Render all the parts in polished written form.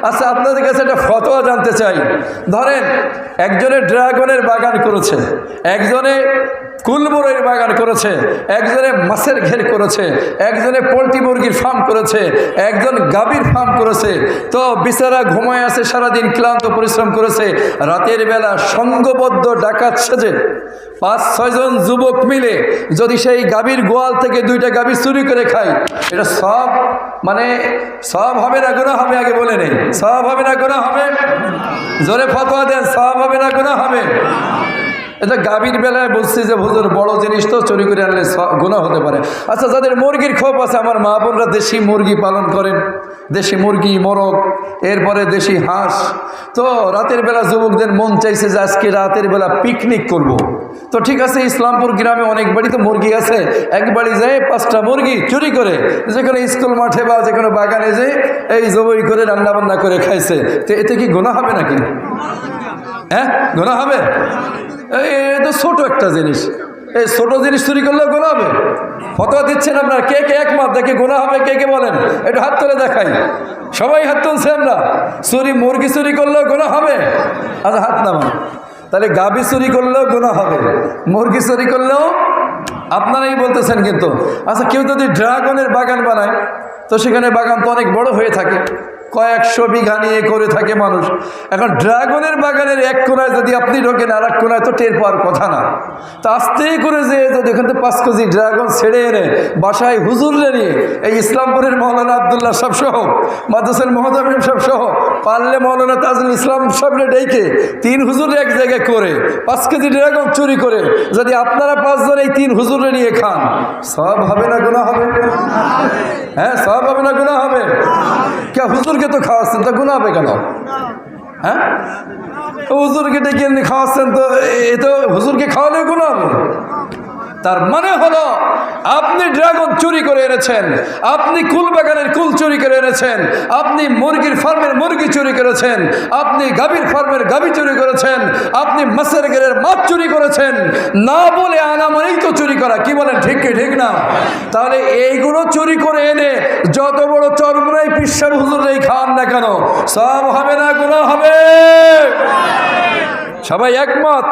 আচ্ছা, আপনাদের কাছে একটা ফতোয়া জানতে চাই। ধরেন একজনে ড্রাগনের বাগান করেছে, একজনে কুলবুরের বাগান করেছে, একজনে মাছের ঘের করেছে, একজনে পোলট্রি মুরগির ফার্ম করেছে, একজন গাভীর ফার্ম করেছে। তো বেচারা ঘুমায় আছে, সারাদিন ক্লান্ত পরিশ্রম করেছে। রাতের বেলা সংঘবদ্ধ ডাকাত সেজে 5-6 জন যুবক মিলে যদি সেই গাভীর গোয়াল থেকে 2টা গাভী চুরি করে খায়, এটা সব সব হবে না গুনাহ হবে? আগে বলে নেই, সব হবে না গুনাহ হবে? জোরে ফতোয়া দেন, সব হবে না গুনাহ হবে? এটা গাভীর বেলায় বলছি যে হুজুর বড় জিনিস তো চুরি করে আনলে গুনাহ হতে পারে। আচ্ছা, যাদের মুরগির খোপ আছে, আমার মা বোনরা দেশি মুরগি পালন করেন, দেশি মুরগি, মোরগ, এরপরে দেশি হাঁস। তো রাতের বেলা যুবকদের মন চাইছে যে আজকে রাতের বেলা পিকনিক করব। তো ঠিক আছে, ইসলামপুর গ্রামে অনেক বাড়িতে মুরগি আছে, এক বাড়ি যায় 5টা মুরগি চুরি করে যেখানে স্কুল মাঠে বা যে কোনো বাগানে যে এই জবাই করে রান্নাবান্না করে খাইছে। তো এতে কি গুনাহ হবে নাকি? হ্যাঁ, গুনাহ হবে? এই তো ছোট একটা জিনিস, এই ছোট জিনিস চুরি করলেও গুনাহ হবে? ফতোয়া দিচ্ছেন আপনারা, কে কে একমত? দেখে গুনাহ হবে কে কে বলেন, একটু হাত তুলে দেখাই। সবাই হাত তুলছে। আমরা মুরগি চুরি করলেও গুনাহ হবে? আচ্ছা, হাত নামান। তাহলে গাভী চুরি করলেও গুনাহ হবে, মুরগি চুরি করলেও? আপনারাই বলতেছেন কিন্তু। আচ্ছা, কেউ যদি ড্রাগনের বাগান বানায়, তো সেখানে বাগান তো অনেক বড় হয়ে থাকে, কয়েকশো বিঘা নিয়ে করে থাকে মানুষ। এখন ড্রাগনের বাগানের এক কোনায় যদি আপনি ঢোকেন, আর এক কোনায় তো টের পাওয়ার কথা না। তা আস্তে করে যে যদি ওখান থেকে 5 কেজি ড্রাগন ছেড়ে এনে বাসায় হুজুরে নিয়ে, এই ইসলামপুরের মৌলানা আবদুল্লাহ সাহেব সহ, মাদ্রাসার মোহাম্মদ সাহেব সহ, পারলে মৌলানা তাজুল ইসলাম সাহেবরে ডেকে 3 হুজুরে এক জায়গায় করে 5 কেজি ড্রাগন চুরি করে যদি আপনারা 5 জন এই 3 হুজুরে নিয়ে খান, সব হবে না গুনাহ হবে? হ্যাঁ, সব হবে না গুনাহ হবে? কে হুজুরকে তো খাওয়াচ্ছেন, তা গুনাহ হবে কেন? হ্যাঁ, হুজুরকে ডেকে এনে খাওয়াচ্ছেন, তো এ তো হুজুরকে খাওয়ালেও গুনাহ হবে। তার মানে হলো আপনি ড্রাগন চুরি করে এনেছেন, আপনি কুল বাগানের কুল চুরি করে এনেছেন, আপনি মুরগির ফার্মের মুরগি চুরি করেছেন, আপনি গাভীর ফার্মের গাভী চুরি করেছেন, আপনি মাছের ঘেরের মাছ চুরি করেছেন। না বলে আনা মানেই তো চুরি করা। কি বলেন, ঠিক কি ঠিক না? তাহলে এইগুলো চুরি করে এনে যত বড় চরমুনাই পিসাব হুজুরেই খান না কেন, সব হবে না গুনাহ হবে? সবাই একমত?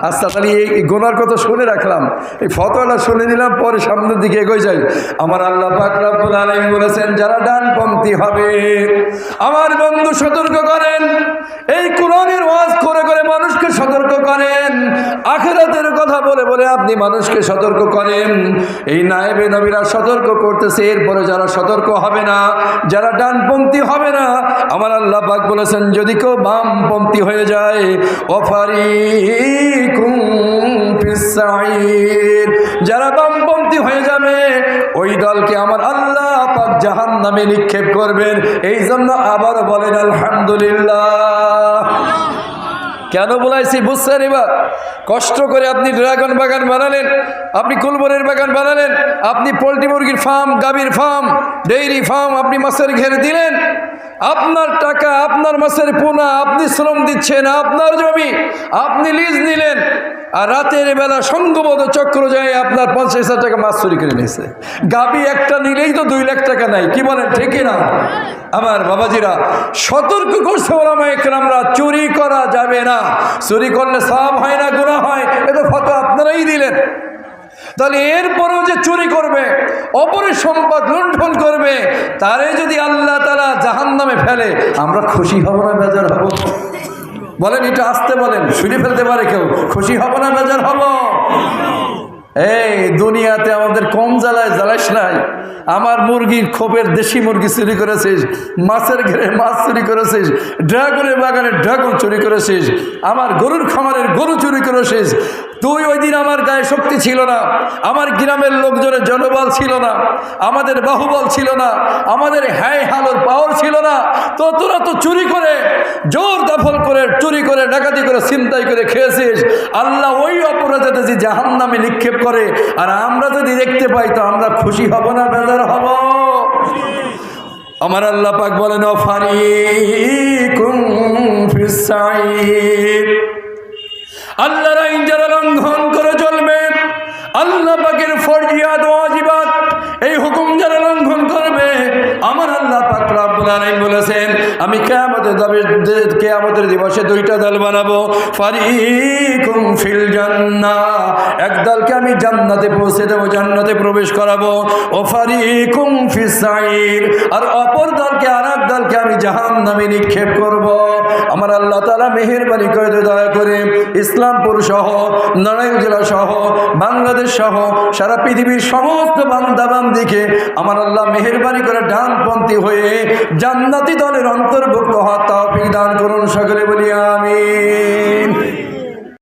আচ্ছা, তাহলে এই গুনার কথা শুনে রাখলাম, এই ফতোয়াটা শুনে নিলাম, পরে সামনের দিকে এগোয় যাই। আমার আল্লাহ পাক রব্বুল আলামিন বলেছেন, যারা ডানপন্থী হবে, আমার বন্ধু সতর্ক করেন, এই কোরআনের ওয়াজ করে করে মানুষকে সতর্ক করেন, আখিরাতের কথা বলে বলে আপনি মানুষকে সতর্ক করেন। এই নায়েবে নবীরা সতর্ক করতেছে, এরপরে যারা সতর্ক হবে না, যারা ডানপন্থী হবে না, আমার আল্লাহ পাক বলেছেন, যদি কেউ বামপন্থী হয়ে যায়, যারা বামপন্থী হয়ে যাবে, ওই দলকে আমার আল্লাহ পাক জাহান্নামে নিক্ষেপ করবেন। এই জন্য আবার বলেন আলহামদুলিল্লাহ। কেন বলাইছি বুঝছেন? এবার কষ্ট করে আপনি ড্রাগন বাগান বানালেন, আপনি কুলবনের বাগান বানালেন, আপনি পোলট্রি মুরগির ফার্ম, গাভীর ফার্ম, ডেইরি ফার্ম, আপনি মাছের ঘের দিলেন, আপনার টাকা, আপনার মাছের পোনা, আপনি শ্রম দিচ্ছেন, আপনার জমি আপনি লিজ নিলেন, আর রাতের বেলা সংঘবদ্ধ চক্র যায় আপনার 50,000 টাকা মাছ চুরি করে নিয়েছে। গাভী একটা নিলেই তো 2 লাখ টাকা নাই। কি বলেন, ঠিক না? আমার বাবাজিরা সতর্ক করছে ওলামায়ে কেরামরা, চুরি করা যাবে না। চুরি করলে সওয়াব হয় না, গুনাহ হয়। এটা ফতোয়া আপনারাই দিলেন। তাহলে এরপরেও যে চুরি করবে, অপরের সম্পদ লুণ্ঠন করবে, তারে যদি আল্লাহ তাআলা জাহান্নামে ফেলে, আমরা খুশি হব না বেজার হব? বলেন, এটা আসতে বলেন, শুনে ফেলতে পারে কেউ। খুশি হব না বেজার হব? এই দুনিয়াতে আমাদের কম জ্বালায় জ্বালাস নাই। আমার মুরগির খোপের দেশি মুরগি চুরি করেছিস, মাছের ঘেরে মাছ চুরি করেছিস, ড্রাগনের বাগানে ড্রাগন চুরি করেছিস, আমার গরুর খামারের গরু চুরি করেছিস। তুই ওই দিন আমার গায়ে শক্তি ছিল না, আমার গ্রামের লোকজনের জনবল ছিল না, আমাদের বাহুবল ছিল না, আমাদের হ্যায় হালোর পাওয়ার ছিল না। তো তোরা তো চুরি করে, জোর দখল করে, চুরি করে, ডাকাতি করে, ছিনতাই করে খেয়েছিস। আল্লাহ ওই অপরাধে যে জাহান্নামে নিক্ষেপ করে, আর আমরা যদি দেখতে পাই, তো আমরা খুশি হব না বেজার হব? আমার আল্লাহ পাক বলেন, ফারিকুম ফিস সাঈর। আল্লাহর আইন যারা লঙ্ঘন করে চলবে, আল্লাহ পাকের ফরজিয়াত ওয়াজিবাত, এই হুকুম যারা লঙ্ঘন করবে, আমার আল্লাহ পাক রব্বুল আলামিন বলেছেন, আমি কিয়ামতের দিবসে দুইটা দল বানাবো। ফারিকুম ফিল জান্নাহ, এক দলকে আমি জান্নাতে পৌঁছে দেবো, জান্নাতে প্রবেশ করাবো। ও ফারিকুম ফিস সাইর, আর অপর দলকে, আর এক দলকে আমি জাহান্নামে নিক্ষেপ করব। আমার আল্লাহ তাআলা মেহেরবানি করে দয়া করে ইসলামপুর সহ, নারায়ণ জেলা সহ, বাংলাদেশ সহ সারা পৃথিবীর সমস্ত বান্দাবান্দিকে আমার আল্লাহ মেহেরবানি করে ডানপন্থী হয়ে জান্নাতি দলের অন্তর্ভুক্ত হওয়ার তৌফিক দান করুন। সকলে বলি আমিন।